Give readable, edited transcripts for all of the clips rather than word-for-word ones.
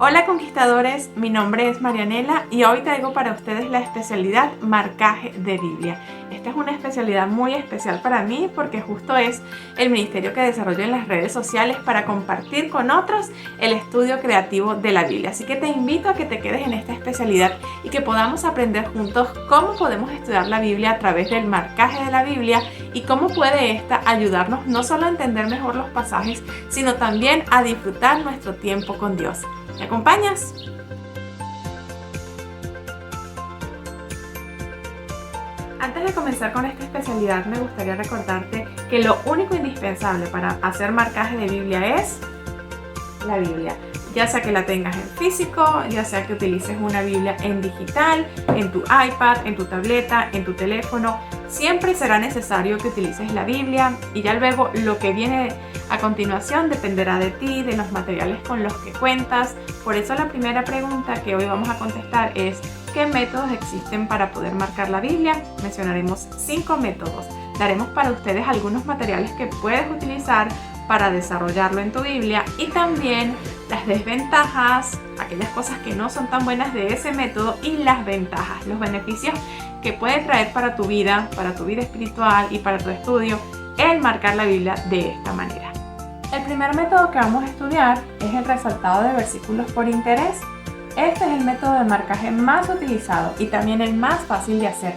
Hola conquistadores, mi nombre es Marianela y hoy traigo para ustedes la especialidad marcaje de Biblia. Esta es una especialidad muy especial para mí porque justo es el ministerio que desarrollo en las redes sociales para compartir con otros el estudio creativo de la Biblia. Así que te invito a que te quedes en esta especialidad y que podamos aprender juntos cómo podemos estudiar la Biblia a través del marcaje de la Biblia y cómo puede esta ayudarnos no solo a entender mejor los pasajes, sino también a disfrutar nuestro tiempo con Dios. ¿Me acompañas? Antes de comenzar con esta especialidad, me gustaría recordarte que lo único indispensable para hacer marcaje de Biblia es la Biblia. Ya sea que la tengas en físico, ya sea que utilices una Biblia en digital, en tu iPad, en tu tableta, en tu teléfono, siempre será necesario que utilices la Biblia y ya luego lo que viene a continuación dependerá de ti, de los materiales con los que cuentas. Por eso la primera pregunta que hoy vamos a contestar es: ¿qué métodos existen para poder marcar la Biblia? Mencionaremos 5 métodos. Daremos para ustedes algunos materiales que puedes utilizar para desarrollarlo en tu Biblia y también las desventajas, aquellas cosas que no son tan buenas de ese método y las ventajas, los beneficios que puede traer para tu vida espiritual y para tu estudio el marcar la Biblia de esta manera. El primer método que vamos a estudiar es el resaltado de versículos por interés. Este es el método de marcaje más utilizado y también el más fácil de hacer.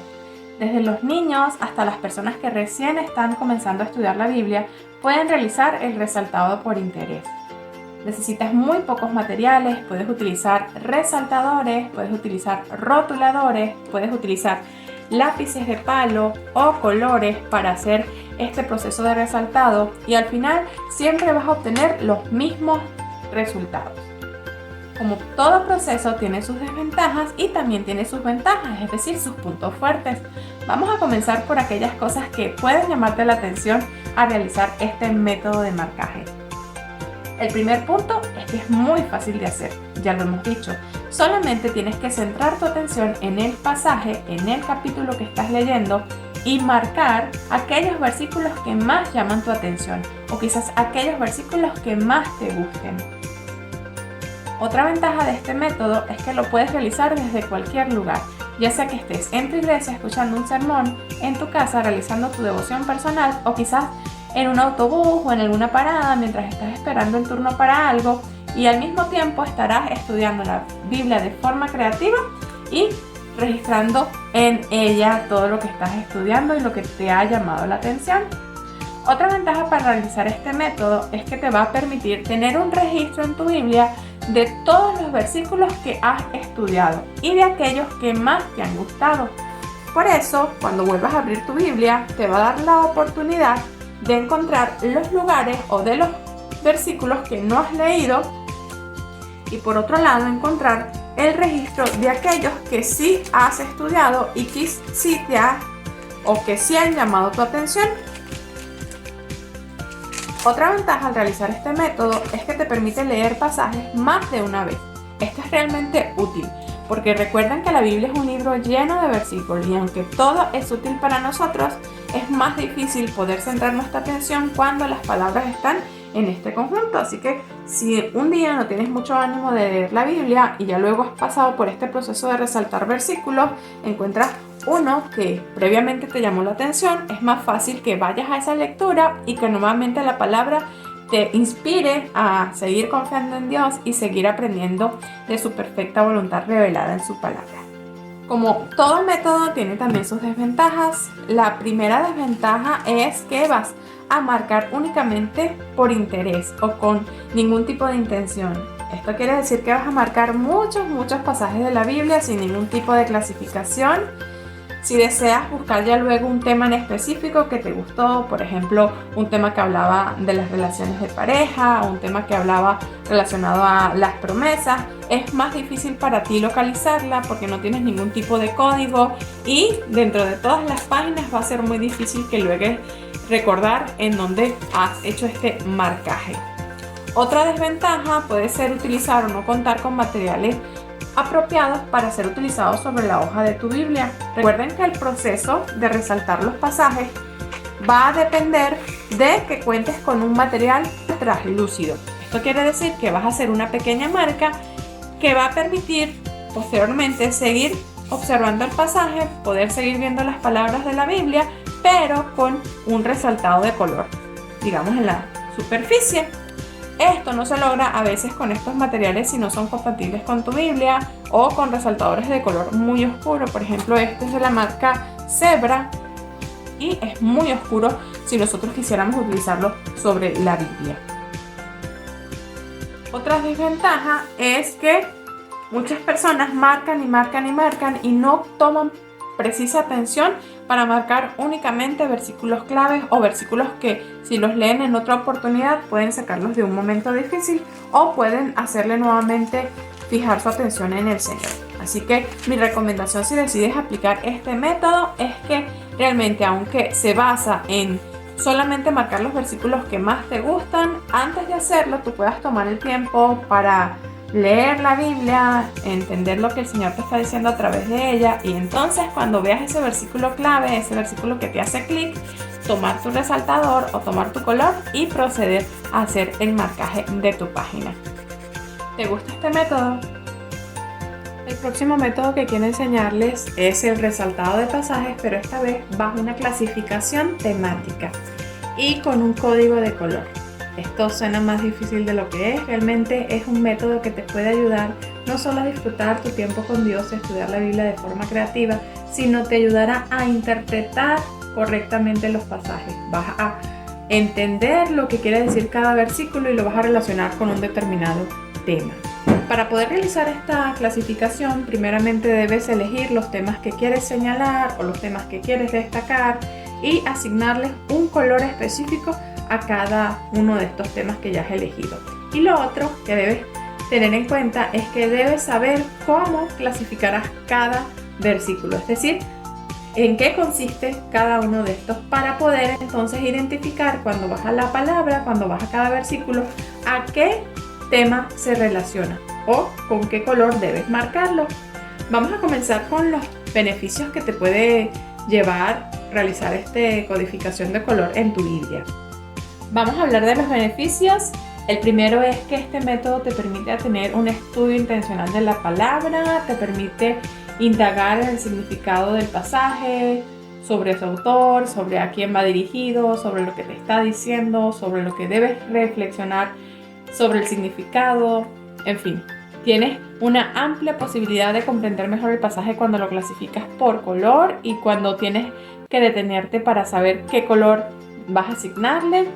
Desde los niños hasta las personas que recién están comenzando a estudiar la Biblia pueden realizar el resaltado por interés. Necesitas muy pocos materiales, puedes utilizar resaltadores, puedes utilizar rotuladores, puedes utilizar lápices de palo o colores para hacer este proceso de resaltado y al final siempre vas a obtener los mismos resultados. Como todo proceso tiene sus desventajas y también tiene sus ventajas, es decir, sus puntos fuertes. Vamos a comenzar por aquellas cosas que pueden llamarte la atención a realizar este método de marcaje. El primer punto es que es muy fácil de hacer, ya lo hemos dicho. Solamente tienes que centrar tu atención en el pasaje, en el capítulo que estás leyendo y marcar aquellos versículos que más llaman tu atención o quizás aquellos versículos que más te gusten. Otra ventaja de este método es que lo puedes realizar desde cualquier lugar, ya sea que estés en tu iglesia escuchando un sermón, en tu casa realizando tu devoción personal o quizás en un autobús o en alguna parada mientras estás esperando el turno para algo y al mismo tiempo estarás estudiando la Biblia de forma creativa y registrando en ella todo lo que estás estudiando y lo que te ha llamado la atención. Otra ventaja para realizar este método es que te va a permitir tener un registro en tu Biblia de todos los versículos que has estudiado y de aquellos que más te han gustado. Por eso, cuando vuelvas a abrir tu Biblia, te va a dar la oportunidad de encontrar los lugares o de los versículos que no has leído y por otro lado encontrar el registro de aquellos que sí has estudiado y que sí que sí han llamado tu atención. Otra ventaja al realizar este método es que te permite leer pasajes más de una vez. Esto es realmente útil porque recuerden que la Biblia es un libro lleno de versículos y aunque todo es útil para nosotros, es más difícil poder centrar nuestra atención cuando las palabras están en este conjunto. Así que si un día no tienes mucho ánimo de leer la Biblia y ya luego has pasado por este proceso de resaltar versículos, encuentras uno que previamente te llamó la atención, es más fácil que vayas a esa lectura y que nuevamente la palabra te inspire a seguir confiando en Dios y seguir aprendiendo de su perfecta voluntad revelada en su palabra. Como todo método tiene también sus desventajas. La primera desventaja es que vas a marcar únicamente por interés o con ningún tipo de intención. Esto quiere decir que vas a marcar muchos pasajes de la Biblia sin ningún tipo de clasificación. Si deseas buscar ya luego un tema en específico que te gustó, por ejemplo, un tema que hablaba de las relaciones de pareja o un tema que hablaba relacionado a las promesas, es más difícil para ti localizarla porque no tienes ningún tipo de código y dentro de todas las páginas va a ser muy difícil que luego recordar en dónde has hecho este marcaje. Otra desventaja puede ser utilizar o no contar con materiales apropiados para ser utilizados sobre la hoja de tu Biblia. Recuerden que el proceso de resaltar los pasajes va a depender de que cuentes con un material translúcido. Esto quiere decir que vas a hacer una pequeña marca que va a permitir posteriormente seguir observando el pasaje, poder seguir viendo las palabras de la Biblia, pero con un resaltado de color, digamos en la superficie. Esto no se logra a veces con estos materiales si no son compatibles con tu Biblia o con resaltadores de color muy oscuro. Por ejemplo, este es de la marca Zebra y es muy oscuro si nosotros quisiéramos utilizarlo sobre la Biblia. Otra desventaja es que muchas personas marcan y no toman precisa atención para marcar únicamente versículos claves o versículos que si los leen en otra oportunidad pueden sacarlos de un momento difícil o pueden hacerle nuevamente fijar su atención en el Señor. Así que mi recomendación si decides aplicar este método es que realmente, aunque se basa en solamente marcar los versículos que más te gustan, antes de hacerlo tú puedas tomar el tiempo para leer la Biblia, entender lo que el Señor te está diciendo a través de ella, y entonces cuando veas ese versículo clave, ese versículo que te hace clic, tomar tu resaltador o tomar tu color y proceder a hacer el marcaje de tu página. ¿Te gusta este método? El próximo método que quiero enseñarles es el resaltado de pasajes, pero esta vez bajo una clasificación temática y con un código de color. Esto suena más difícil de lo que es. Realmente es un método que te puede ayudar no solo a disfrutar tu tiempo con Dios, a estudiar la Biblia de forma creativa, sino te ayudará a interpretar correctamente los pasajes. Vas a entender lo que quiere decir cada versículo y lo vas a relacionar con un determinado tema. Para poder realizar esta clasificación, primeramente debes elegir los temas que quieres señalar o los temas que quieres destacar y asignarles un color específico a cada uno de estos temas que ya has elegido. Y lo otro que debes tener en cuenta es que debes saber cómo clasificarás cada versículo, es decir, en qué consiste cada uno de estos para poder entonces identificar cuando vas a la palabra, cuando vas a cada versículo, a qué tema se relaciona o con qué color debes marcarlo. Vamos a comenzar con los beneficios que te puede llevar realizar esta codificación de color en tu Biblia. Vamos a hablar de los beneficios. El primero es que este método te permite tener un estudio intencional de la palabra, te permite indagar en el significado del pasaje, sobre su autor, sobre a quién va dirigido, sobre lo que te está diciendo, sobre lo que debes reflexionar sobre el significado, en fin. Tienes una amplia posibilidad de comprender mejor el pasaje cuando lo clasificas por color y cuando tienes que detenerte para saber qué color vas a asignarle.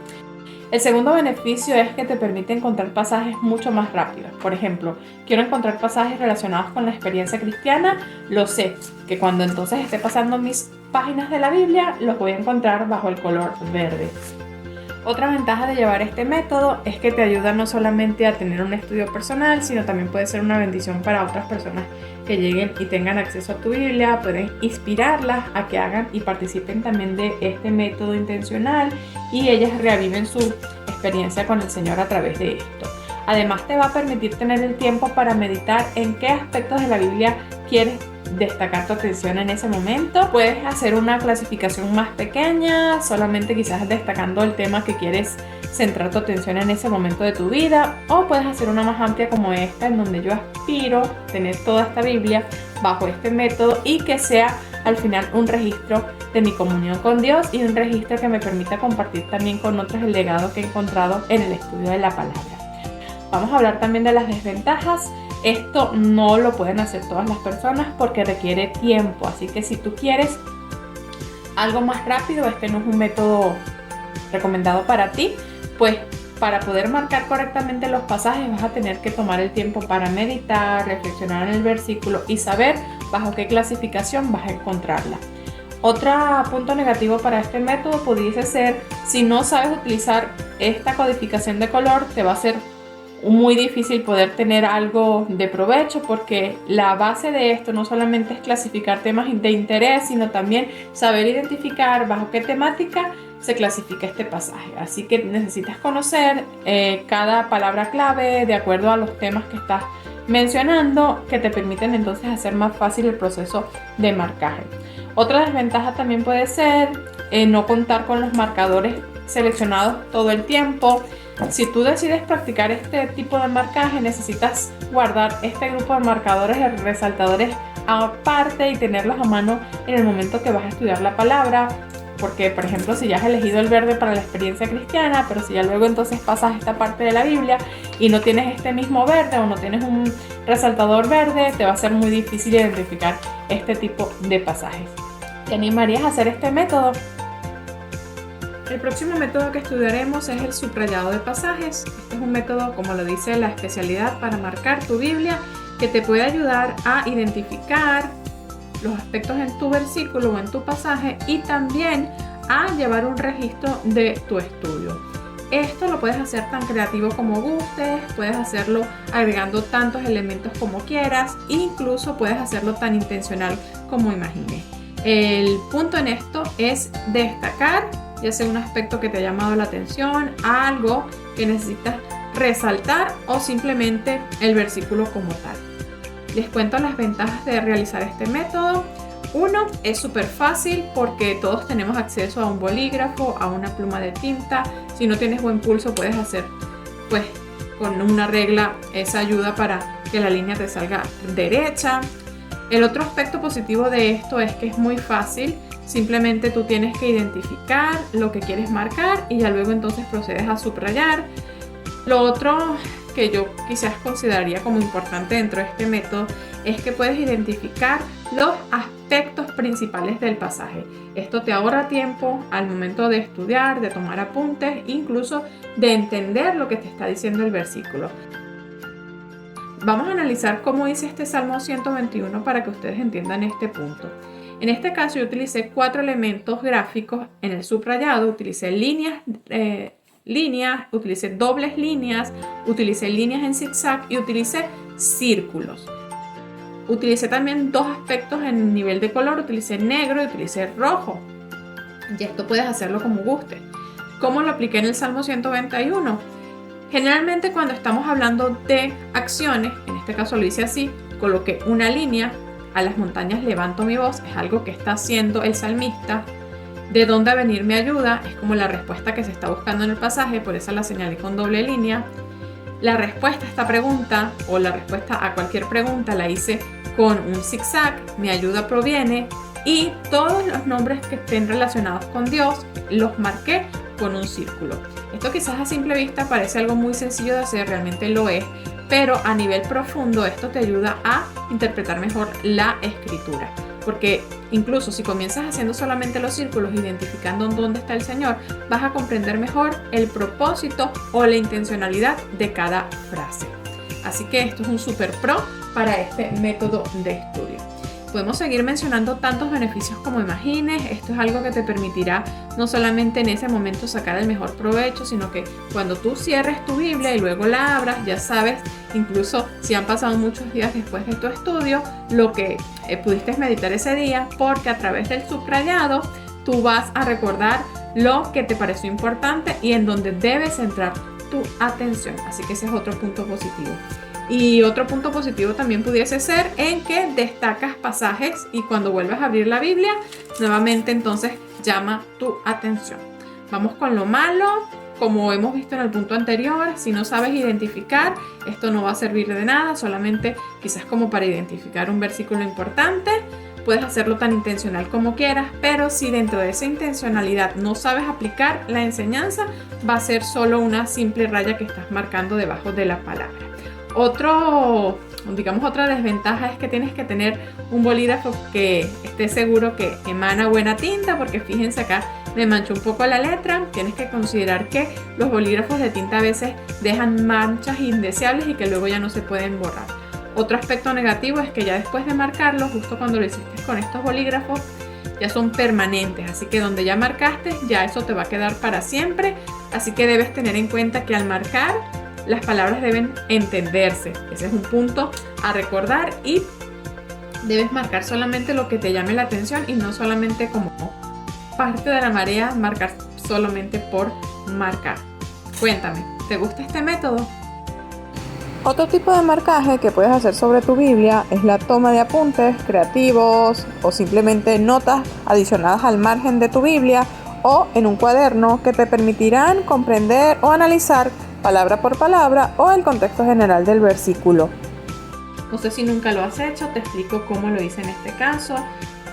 El segundo beneficio es que te permite encontrar pasajes mucho más rápidos. Por ejemplo, quiero encontrar pasajes relacionados con la experiencia cristiana, lo sé, que cuando entonces esté pasando mis páginas de la Biblia, los voy a encontrar bajo el color verde. Otra ventaja de llevar este método es que te ayuda no solamente a tener un estudio personal, sino también puede ser una bendición para otras personas que lleguen y tengan acceso a tu Biblia. Puedes inspirarlas a que hagan y participen también de este método intencional y ellas reaviven su experiencia con el Señor a través de esto. Además, te va a permitir tener el tiempo para meditar en qué aspectos de la Biblia quieres destacar tu atención en ese momento. Puedes hacer una clasificación más pequeña, solamente quizás destacando el tema que quieres centrar tu atención en ese momento de tu vida, o puedes hacer una más amplia como esta, en donde yo aspiro tener toda esta Biblia bajo este método y que sea al final un registro de mi comunión con Dios y un registro que me permita compartir también con otros el legado que he encontrado en el estudio de la palabra. Vamos a hablar también de las desventajas. Esto no lo pueden hacer todas las personas porque requiere tiempo, así que si tú quieres algo más rápido, este no es un método recomendado para ti, pues para poder marcar correctamente los pasajes vas a tener que tomar el tiempo para meditar, reflexionar en el versículo y saber bajo qué clasificación vas a encontrarla. Otro punto negativo para este método pudiese ser si no sabes utilizar esta codificación de color, te va a ser muy difícil poder tener algo de provecho, porque la base de esto no solamente es clasificar temas de interés, sino también saber identificar bajo qué temática se clasifica este pasaje. Así que necesitas conocer cada palabra clave de acuerdo a los temas que estás mencionando, que te permiten entonces hacer más fácil el proceso de marcaje. Otra desventaja también puede ser no contar con los marcadores seleccionados todo el tiempo. Si tú decides practicar este tipo de marcaje, necesitas guardar este grupo de marcadores y resaltadores aparte y tenerlos a mano en el momento que vas a estudiar la palabra. Porque, por ejemplo, si ya has elegido el verde para la experiencia cristiana, pero si ya luego entonces pasas esta parte de la Biblia y no tienes este mismo verde o no tienes un resaltador verde, te va a ser muy difícil identificar este tipo de pasajes. ¿Te animarías a hacer este método? El próximo método que estudiaremos es el subrayado de pasajes. Este es un método, como lo dice la especialidad, para marcar tu Biblia, que te puede ayudar a identificar los aspectos en tu versículo o en tu pasaje y también a llevar un registro de tu estudio. Esto lo puedes hacer tan creativo como gustes, puedes hacerlo agregando tantos elementos como quieras, incluso puedes hacerlo tan intencional como imagines. El punto en esto es destacar, ya sea un aspecto que te ha llamado la atención, algo que necesitas resaltar o simplemente el versículo como tal. Les cuento las ventajas de realizar este método. Uno, es súper fácil porque todos tenemos acceso a un bolígrafo, a una pluma de tinta. Si no tienes buen pulso, puedes hacer pues con una regla esa ayuda para que la línea te salga derecha. El otro aspecto positivo de esto es que es muy fácil. Simplemente tú tienes que identificar lo que quieres marcar y ya luego entonces procedes a subrayar. Lo otro que yo quizás consideraría como importante dentro de este método es que puedes identificar los aspectos principales del pasaje. Esto te ahorra tiempo al momento de estudiar, de tomar apuntes, incluso de entender lo que te está diciendo el versículo. Vamos a analizar cómo dice este Salmo 121 para que ustedes entiendan este punto. En este caso yo utilicé 4 elementos gráficos en el subrayado, utilicé líneas, utilicé dobles líneas, utilicé líneas en zigzag y utilicé círculos. Utilicé también 2 aspectos en nivel de color, utilicé negro y utilicé rojo. Y esto puedes hacerlo como guste. ¿Cómo lo apliqué en el Salmo 121? Generalmente cuando estamos hablando de acciones, en este caso lo hice así, coloqué una línea, a las montañas levanto mi voz, es algo que está haciendo el salmista. ¿De dónde venir mi ayuda? Es como la respuesta que se está buscando en el pasaje, por eso la señalé con doble línea. La respuesta a esta pregunta o la respuesta a cualquier pregunta la hice con un zigzag, mi ayuda proviene, y todos los nombres que estén relacionados con Dios los marqué con un círculo. Esto quizás a simple vista parece algo muy sencillo de hacer, realmente lo es, pero a nivel profundo esto te ayuda a interpretar mejor la escritura. Porque incluso si comienzas haciendo solamente los círculos, identificando dónde está el Señor, vas a comprender mejor el propósito o la intencionalidad de cada frase. Así que esto es un super pro para este método de estudio. Podemos seguir mencionando tantos beneficios como imagines. Esto es algo que te permitirá no solamente en ese momento sacar el mejor provecho, sino que cuando tú cierres tu Biblia y luego la abras, ya sabes, incluso si han pasado muchos días después de tu estudio, lo que pudiste meditar ese día, porque a través del subrayado tú vas a recordar lo que te pareció importante y en donde debes centrar tu atención. Así que ese es otro punto positivo. Y otro punto positivo también pudiese ser en que destacas pasajes y cuando vuelves a abrir la Biblia, nuevamente entonces llama tu atención. Vamos con lo malo. Como hemos visto en el punto anterior, si no sabes identificar, esto no va a servir de nada, solamente quizás como para identificar un versículo importante. Puedes hacerlo tan intencional como quieras, pero si dentro de esa intencionalidad no sabes aplicar la enseñanza, va a ser solo una simple raya que estás marcando debajo de la palabra. Otra desventaja es que tienes que tener un bolígrafo que esté seguro que emana buena tinta, porque fíjense acá me manchó un poco la letra. Tienes que considerar que los bolígrafos de tinta a veces dejan manchas indeseables y que luego ya no se pueden borrar. Otro aspecto negativo es que ya después de marcarlo, justo cuando lo hiciste con estos bolígrafos, ya son permanentes, así que donde ya marcaste, ya eso te va a quedar para siempre. Así que debes tener en cuenta que al marcar, las palabras deben entenderse. Ese es un punto a recordar y debes marcar solamente lo que te llame la atención y no solamente como parte de la marea, marcar solamente por marcar. Cuéntame, ¿te gusta este método? Otro tipo de marcaje que puedes hacer sobre tu Biblia es la toma de apuntes creativos o simplemente notas adicionadas al margen de tu Biblia o en un cuaderno que te permitirán comprender o analizar palabra por palabra o el contexto general del versículo. No sé si nunca lo has hecho, te explico cómo lo hice en este caso.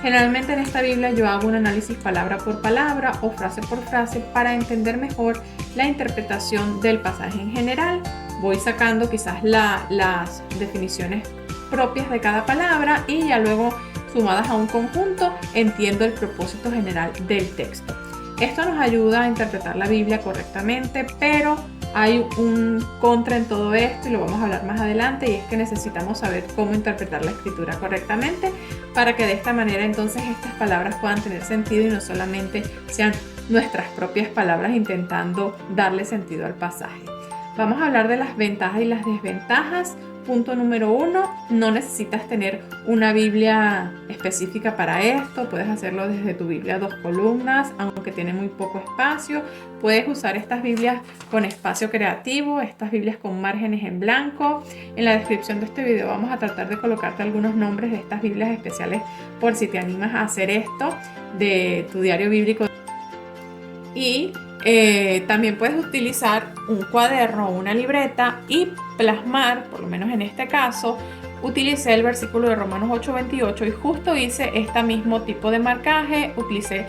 Generalmente en esta Biblia yo hago un análisis palabra por palabra o frase por frase para entender mejor la interpretación del pasaje en general. Voy sacando quizás las definiciones propias de cada palabra y ya luego, sumadas a un conjunto, entiendo el propósito general del texto. Esto nos ayuda a interpretar la Biblia correctamente, pero hay un contra en todo esto y lo vamos a hablar más adelante, y es que necesitamos saber cómo interpretar la escritura correctamente para que de esta manera entonces estas palabras puedan tener sentido y no solamente sean nuestras propias palabras intentando darle sentido al pasaje. Vamos a hablar de las ventajas y las desventajas. Punto número 1, no necesitas tener una Biblia específica para esto, puedes hacerlo desde tu Biblia 2 columnas, aunque tiene muy poco espacio. Puedes usar estas Biblias con espacio creativo, estas Biblias con márgenes en blanco. En la descripción de este video vamos a tratar de colocarte algunos nombres de estas Biblias especiales por si te animas a hacer esto de tu diario bíblico. Y también puedes utilizar un cuaderno o una libreta y plasmar, por lo menos en este caso, utilicé el versículo de Romanos 8:28 y justo hice este mismo tipo de marcaje, utilicé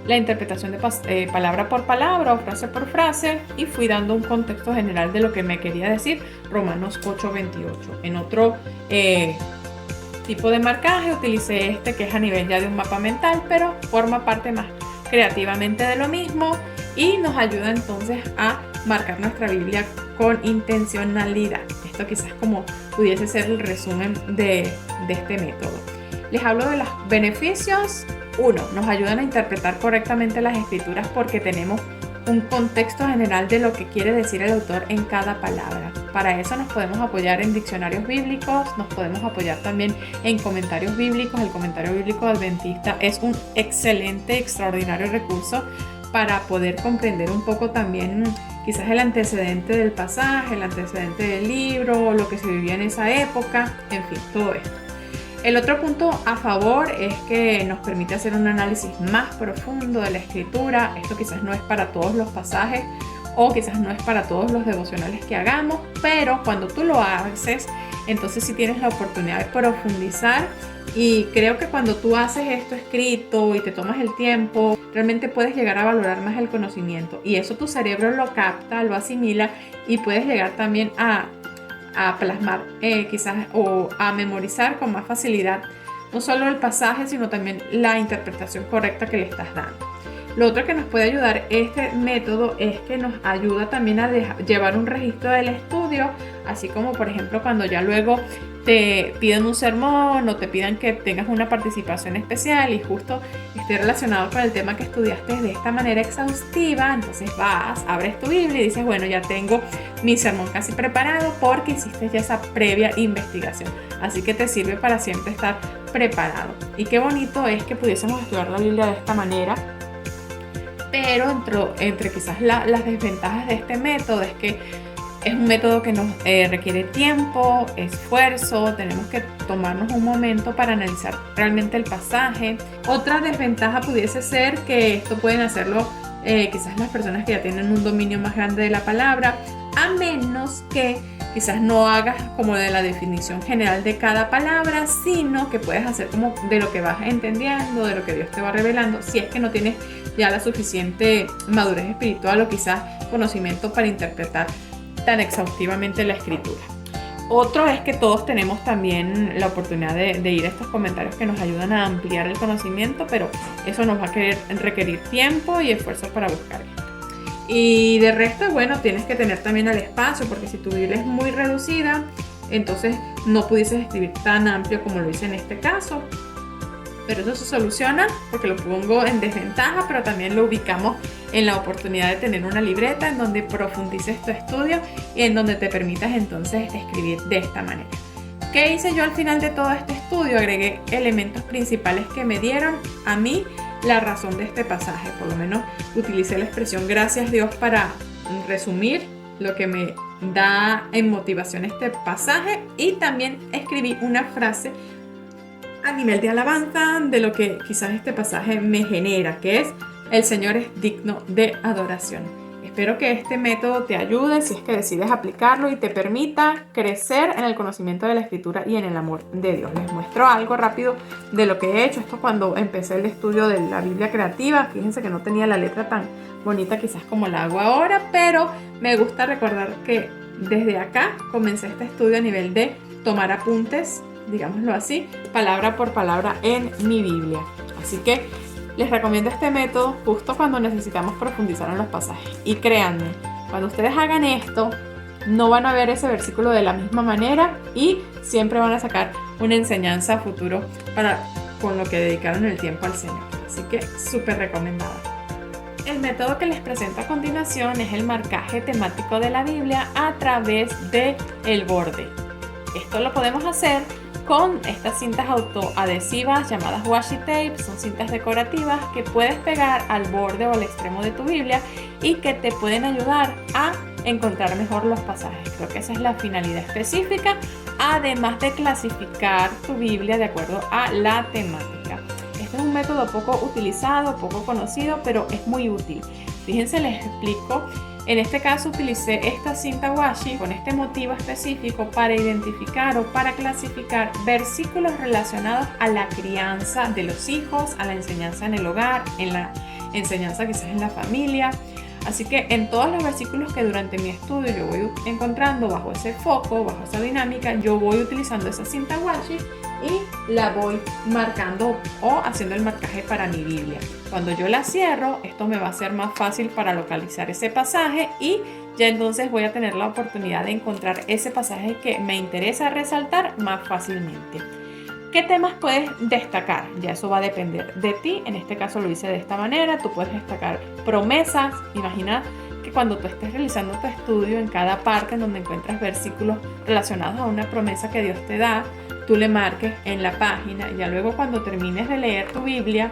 la interpretación de palabra por palabra o frase por frase y fui dando un contexto general de lo que me quería decir Romanos 8:28. En otro tipo de marcaje utilicé este, que es a nivel ya de un mapa mental, pero forma parte más creativamente de lo mismo y nos ayuda entonces a marcar nuestra Biblia con intencionalidad. Esto quizás como pudiese ser el resumen de este método. Les hablo de los beneficios. 1. Nos ayudan a interpretar correctamente las escrituras porque tenemos un contexto general de lo que quiere decir el autor en cada palabra. Para eso nos podemos apoyar en diccionarios bíblicos, nos podemos apoyar también en comentarios bíblicos. El comentario bíblico adventista es un excelente, extraordinario recurso para poder comprender un poco también quizás el antecedente del pasaje, el antecedente del libro, lo que se vivía en esa época, en fin, todo esto. El otro punto a favor es que nos permite hacer un análisis más profundo de la escritura. Esto quizás no es para todos los pasajes o quizás no es para todos los devocionales que hagamos, pero cuando tú lo haces, entonces sí tienes la oportunidad de profundizar. Y creo que cuando tú haces esto escrito y te tomas el tiempo, realmente puedes llegar a valorar más el conocimiento. Y eso tu cerebro lo capta, lo asimila y puedes llegar también a plasmar quizás o a memorizar con más facilidad no solo el pasaje, sino también la interpretación correcta que le estás dando. Lo otro que nos puede ayudar este método es que nos ayuda también a llevar un registro del estudio, así como por ejemplo cuando ya luego te piden un sermón o te pidan que tengas una participación especial y justo esté relacionado con el tema que estudiaste de esta manera exhaustiva, entonces vas, abres tu Biblia y dices, bueno, ya tengo mi sermón casi preparado porque hiciste ya esa previa investigación. Así que te sirve para siempre estar preparado. Y qué bonito es que pudiésemos estudiar la Biblia de esta manera. Pero entre quizás las desventajas de este método es que es un método que nos requiere tiempo, esfuerzo, tenemos que tomarnos un momento para analizar realmente el pasaje. Otra desventaja pudiese ser que esto pueden hacerlo quizás las personas que ya tienen un dominio más grande de la palabra, a menos que quizás no hagas como de la definición general de cada palabra, sino que puedes hacer como de lo que vas entendiendo, de lo que Dios te va revelando, si es que no tienes ya la suficiente madurez espiritual o quizás conocimiento para interpretar tan exhaustivamente la escritura. Otro es que todos tenemos también la oportunidad de ir a estos comentarios que nos ayudan a ampliar el conocimiento, pero eso nos va a requerir tiempo y esfuerzo para buscar esto. Y de resto, bueno, tienes que tener también el espacio, porque si tu Biblia es muy reducida, entonces no pudieses escribir tan amplio como lo hice en este caso. Pero eso se soluciona porque lo pongo en desventaja, pero también lo ubicamos en la oportunidad de tener una libreta en donde profundices tu estudio y en donde te permitas entonces escribir de esta manera. ¿Qué hice yo al final de todo este estudio? Agregué elementos principales que me dieron a mí la razón de este pasaje. Por lo menos utilicé la expresión gracias Dios para resumir lo que me da en motivación este pasaje, y también escribí una frase a nivel de alabanza de lo que quizás este pasaje me genera, que es el Señor es digno de adoración. Espero que este método te ayude si es que decides aplicarlo y te permita crecer en el conocimiento de la Escritura y en el amor de Dios. Les muestro algo rápido de lo que he hecho. Esto cuando empecé el estudio de la Biblia creativa. Fíjense que no tenía la letra tan bonita quizás como la hago ahora, pero me gusta recordar que desde acá comencé este estudio a nivel de tomar apuntes, digámoslo así, palabra por palabra en mi Biblia. Así que les recomiendo este método justo cuando necesitamos profundizar en los pasajes. Y créanme, cuando ustedes hagan esto, no van a ver ese versículo de la misma manera y siempre van a sacar una enseñanza a futuro con lo que dedicaron el tiempo al Señor. Así que súper recomendada. El método que les presento a continuación es el marcaje temático de la Biblia a través del borde. Esto lo podemos hacer con estas cintas autoadhesivas llamadas washi tape. Son cintas decorativas que puedes pegar al borde o al extremo de tu Biblia y que te pueden ayudar a encontrar mejor los pasajes. Creo que esa es la finalidad específica, además de clasificar tu Biblia de acuerdo a la temática. Este es un método poco utilizado, poco conocido, pero es muy útil. Fíjense, les explico. En este caso utilicé esta cinta washi con este motivo específico para identificar o para clasificar versículos relacionados a la crianza de los hijos, a la enseñanza en el hogar, en la enseñanza quizás en la familia. Así que en todos los versículos que durante mi estudio yo voy encontrando bajo ese foco, bajo esa dinámica, yo voy utilizando esa cinta washi y la voy marcando o haciendo el marcaje para mi Biblia. Cuando yo la cierro, esto me va a ser más fácil para localizar ese pasaje y ya entonces voy a tener la oportunidad de encontrar ese pasaje que me interesa resaltar más fácilmente. ¿Qué temas puedes destacar? Ya eso va a depender de ti. En este caso lo hice de esta manera. Tú puedes destacar promesas. Imagina que cuando tú estés realizando tu estudio, en cada parte en donde encuentras versículos relacionados a una promesa que Dios te da, tú le marques en la página y ya luego cuando termines de leer tu Biblia,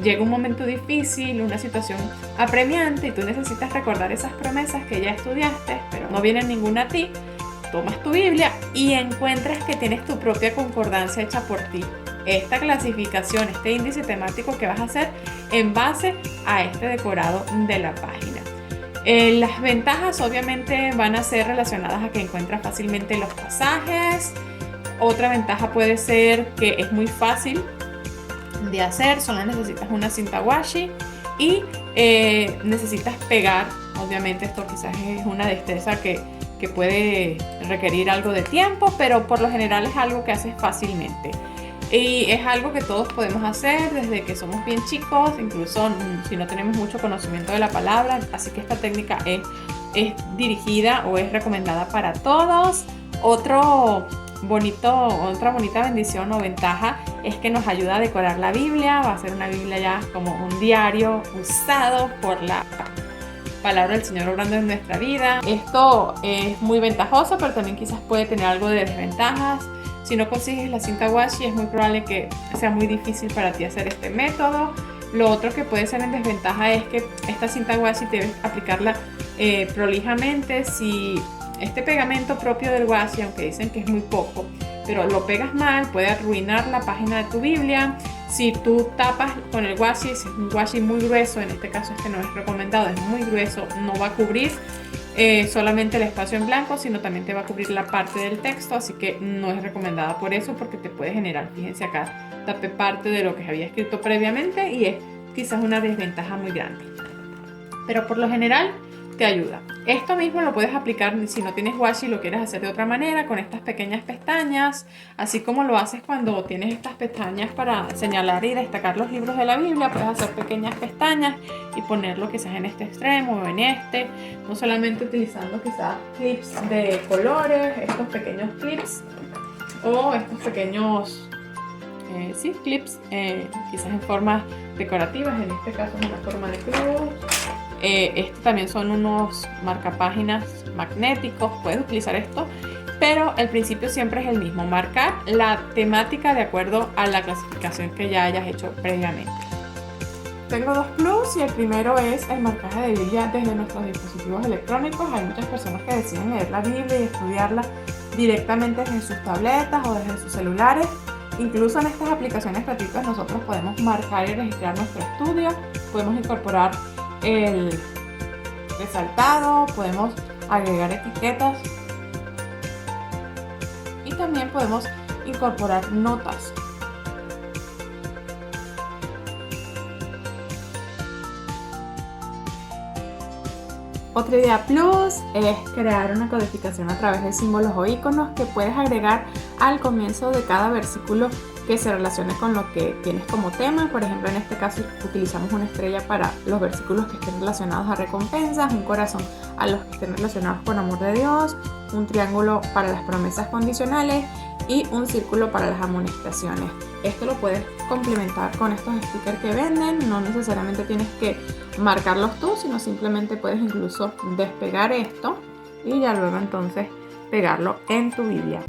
llega un momento difícil, una situación apremiante y tú necesitas recordar esas promesas que ya estudiaste, pero no viene ninguna a ti. Tomas tu Biblia y encuentras que tienes tu propia concordancia hecha por ti. Esta clasificación, este índice temático que vas a hacer en base a este decorado de la página. Las ventajas obviamente van a ser relacionadas a que encuentras fácilmente los pasajes. Otra ventaja puede ser que es muy fácil de hacer, solo necesitas una cinta washi y necesitas pegar. Obviamente esto quizás es una destreza que puede requerir algo de tiempo, pero por lo general es algo que haces fácilmente. Y es algo que todos podemos hacer desde que somos bien chicos, incluso si no tenemos mucho conocimiento de la palabra. Así que esta técnica es dirigida o es recomendada para todos. Otra bonita bendición o ventaja es que nos ayuda a decorar la Biblia. Va a ser una Biblia ya como un diario usado por la palabra del Señor obrando en nuestra vida. Esto es muy ventajoso, pero también quizás puede tener algo de desventajas. Si no consigues la cinta washi, es muy probable que sea muy difícil para ti hacer este método. Lo otro que puede ser en desventaja es que esta cinta washi debes aplicarla prolijamente. Si este pegamento propio del washi, aunque dicen que es muy poco, pero lo pegas mal, puede arruinar la página de tu Biblia. Si tú tapas con el washi, si es un washi muy grueso, en este caso este no es recomendado, es muy grueso, no va a cubrir solamente el espacio en blanco, sino también te va a cubrir la parte del texto, así que no es recomendada por eso, porque te puede generar, fíjense acá, tapé parte de lo que había escrito previamente y es quizás una desventaja muy grande. Pero por lo general te ayuda. Esto mismo lo puedes aplicar si no tienes washi y lo quieres hacer de otra manera, con estas pequeñas pestañas, así como lo haces cuando tienes estas pestañas para señalar y destacar los libros de la Biblia. Puedes hacer pequeñas pestañas y ponerlo quizás en este extremo o en este, no solamente utilizando quizás clips de colores, estos pequeños clips o estos pequeños clips quizás en formas decorativas. En este caso es una forma de cruz. También son unos marcapáginas magnéticos, puedes utilizar esto, pero el principio siempre es el mismo: marcar la temática de acuerdo a la clasificación que ya hayas hecho previamente. Tengo dos plus y el primero es el marcaje de Biblia desde nuestros dispositivos electrónicos. Hay muchas personas que deciden leer la Biblia y estudiarla directamente desde sus tabletas o desde sus celulares. Incluso en estas aplicaciones gratuitas nosotros podemos marcar y registrar nuestro estudio. podemos incorporar el resaltado, podemos agregar etiquetas y también podemos incorporar notas. Otra idea plus es crear una codificación a través de símbolos o iconos que puedes agregar al comienzo de cada versículo que se relacione con lo que tienes como tema. Por ejemplo, en este caso utilizamos una estrella para los versículos que estén relacionados a recompensas, un corazón a los que estén relacionados con amor de Dios, un triángulo para las promesas condicionales y un círculo para las amonestaciones. Esto lo puedes complementar con estos stickers que venden, no necesariamente tienes que marcarlos tú, sino simplemente puedes incluso despegar esto y ya luego entonces pegarlo en tu Biblia.